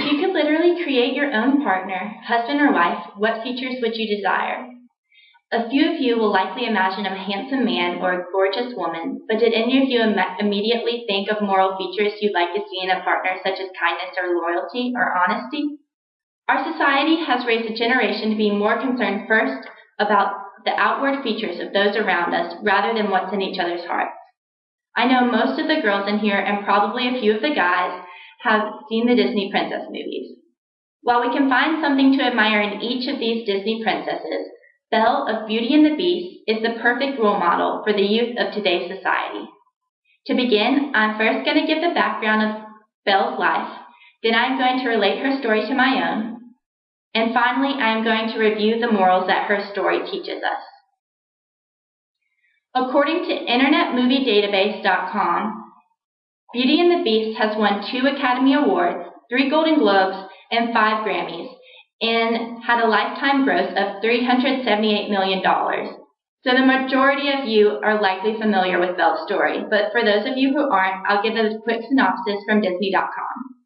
If you could literally create your own partner, husband or wife, what features would you desire? A few of you will likely imagine a handsome man or a gorgeous woman, but did any of you immediately think of moral features you'd like to see in a partner, such as kindness or loyalty or honesty? Our society has raised a generation to be more concerned first about the outward features of those around us rather than what's in each other's hearts. I know most of the girls in here, and probably a few of the guys, have seen the Disney princess movies. While we can find something to admire in each of these Disney princesses, Belle of Beauty and the Beast is the perfect role model for the youth of today's society. To begin, I'm first going to give the background of Belle's life, then I'm going to relate her story to my own, and finally I am going to review the morals that her story teaches us. According to InternetMovieDatabase.com, Beauty and the Beast has won 2 Academy Awards, 3 Golden Globes, and 5 Grammys, and had a lifetime gross of $378 million. So the majority of you are likely familiar with Belle's story, but for those of you who aren't, I'll give a quick synopsis from Disney.com.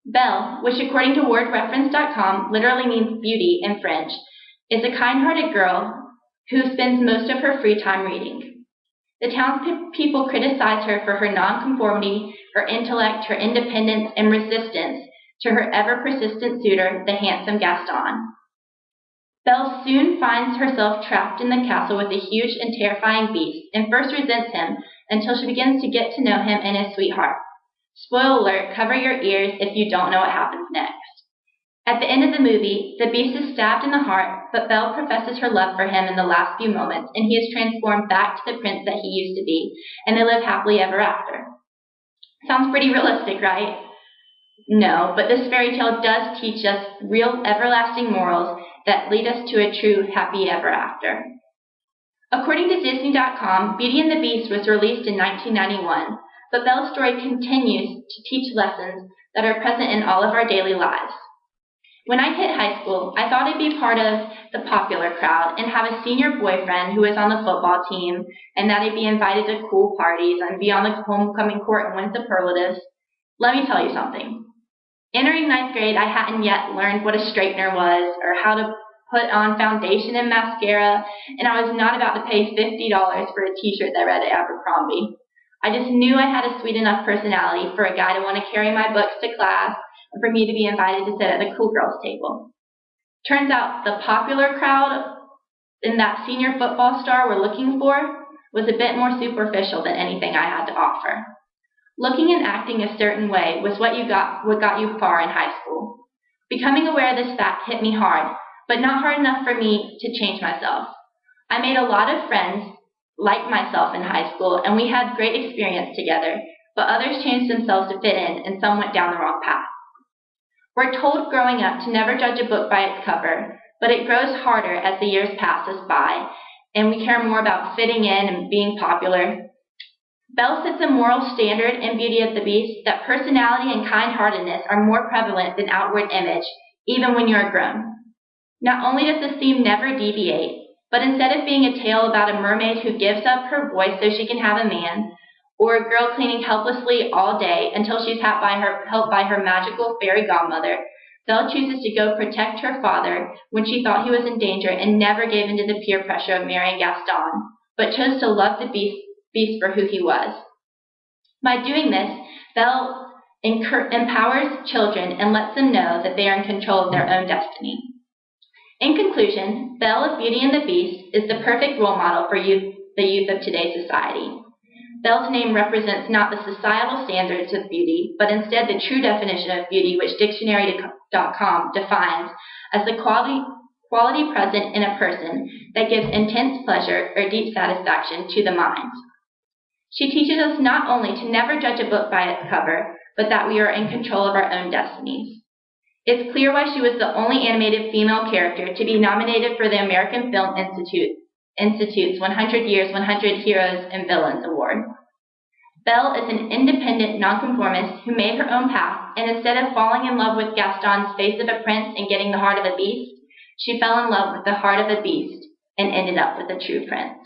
Belle, which according to WordReference.com literally means beauty in French, is a kind-hearted girl who spends most of her free time reading. The townspeople criticize her for her nonconformity, her intellect, her independence, and resistance to her ever-persistent suitor, the handsome Gaston. Belle soon finds herself trapped in the castle with a huge and terrifying beast, and first resents him until she begins to get to know him and his sweetheart. Spoiler alert, cover your ears if you don't know what happens next. At the end of the movie, the beast is stabbed in the heart, but Belle professes her love for him in the last few moments, and he is transformed back to the prince that he used to be, and they live happily ever after. Sounds pretty realistic, right? No, but this fairy tale does teach us real everlasting morals that lead us to a true happy ever after. According to Disney.com, Beauty and the Beast was released in 1991, but Belle's story continues to teach lessons that are present in all of our daily lives. When I hit high school, I thought I'd be part of the popular crowd and have a senior boyfriend who was on the football team, and that I'd be invited to cool parties and be on the homecoming court and win superlatives. Let me tell you something. Entering 9th grade, I hadn't yet learned what a straightener was or how to put on foundation and mascara, and I was not about to pay $50 for a t-shirt that read Abercrombie. I just knew I had a sweet enough personality for a guy to want to carry my books to class and for me to be invited to sit at the cool girls table. Turns out the popular crowd and that senior football star we're looking for was a bit more superficial than anything I had to offer. Looking and acting a certain way was what got you far in high school. Becoming aware of this fact hit me hard, but not hard enough for me to change myself. I made a lot of friends like myself in high school, and we had great experience together, but others changed themselves to fit in, and some went down the wrong path. We're told growing up to never judge a book by its cover, but it grows harder as the years pass us by, and we care more about fitting in and being popular. Belle sets a moral standard in Beauty and the Beast that personality and kind-heartedness are more prevalent than outward image, even when you're grown. Not only does the theme never deviate, but instead of being a tale about a mermaid who gives up her voice so she can have a man, or a girl cleaning helplessly all day until she's helped by her magical fairy godmother, Belle chooses to go protect her father when she thought he was in danger and never gave in to the peer pressure of marrying Gaston, but chose to love the beast for who he was. By doing this, Belle empowers children and lets them know that they are in control of their own destiny. In conclusion, Belle of Beauty and the Beast is the perfect role model for the youth of today's society. Belle's name represents not the societal standards of beauty, but instead the true definition of beauty, which Dictionary.com defines as the quality present in a person that gives intense pleasure or deep satisfaction to the mind. She teaches us not only to never judge a book by its cover, but that we are in control of our own destinies. It's clear why she was the only animated female character to be nominated for the American Film Institute's 100 Years, 100 Heroes and Villains Award. Belle is an independent nonconformist who made her own path, and instead of falling in love with Gaston's face of a prince and getting the heart of a beast, she fell in love with the heart of a beast and ended up with a true prince.